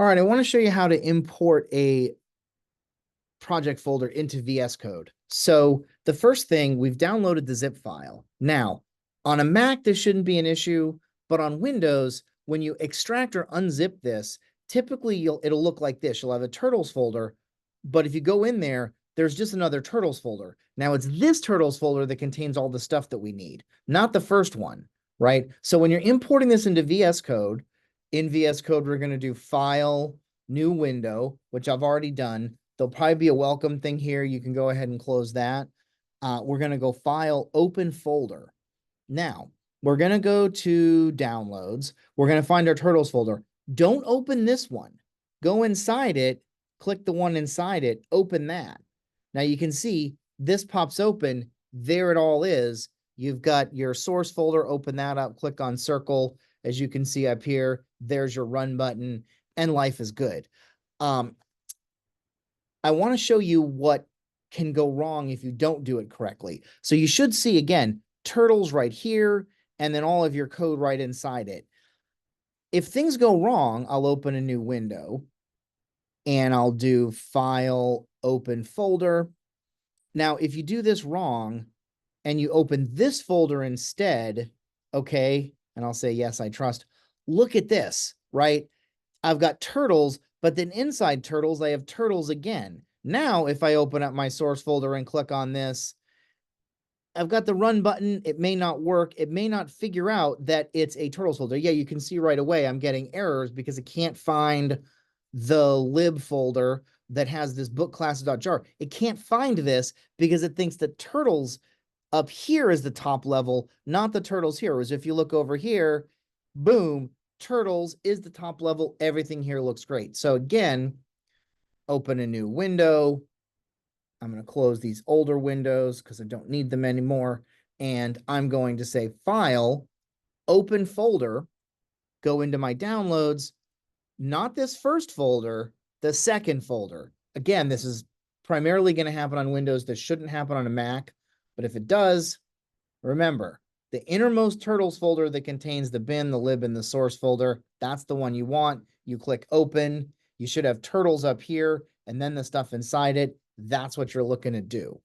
All right, I want to show you how to import a project folder into VS Code. So the first thing, we've downloaded the zip file. Now, on a Mac, this shouldn't be an issue, but on Windows, when you extract or unzip this, typically it'll look like this. You'll have a Turtles folder, but if you go in there, there's just another Turtles folder. Now it's this Turtles folder that contains all the stuff that we need, not the first one, right? So when you're importing this into VS Code, in VS Code, we're going to do File, New Window, which I've already done. There'll probably be a welcome thing here. You can go ahead and close that. We're going to go File, Open Folder. Now, we're going to go to Downloads. We're going to find our Turtles folder. Don't open this one. Go inside it, click the one inside it, open that. Now you can see this pops open. There it all is. You've got your source folder, open that up, click on circle. As you can see up here, there's your run button, and life is good. I want to show you what can go wrong if you don't do it correctly. So you should see, again, Turtles right here, and then all of your code right inside it. If things go wrong, I'll open a new window, and I'll do File, Open Folder. Now, if you do this wrong, and you open this folder instead, okay, and I'll say, yes, I trust. Look at this, right? I've got Turtles, but then inside Turtles, I have Turtles again. Now, if I open up my source folder and click on this, I've got the run button. It may not work. It may not figure out that it's a Turtles folder. Yeah, you can see right away I'm getting errors because it can't find the lib folder that has this book classes.jar. It can't find this because it thinks that Turtles up here is the top level, not the Turtles here. Whereas if you look over here, boom, Turtles is the top level. Everything here looks great. So again, open a new window. I'm going to close these older windows because I don't need them anymore. And I'm going to say File, Open Folder, go into my downloads, not this first folder, the second folder. Again, this is primarily going to happen on Windows. This shouldn't happen on a Mac. But if it does, remember, the innermost Turtles folder that contains the bin, the lib, and the source folder, that's the one you want. You click Open. You should have Turtles up here, and then the stuff inside it. That's what you're looking to do.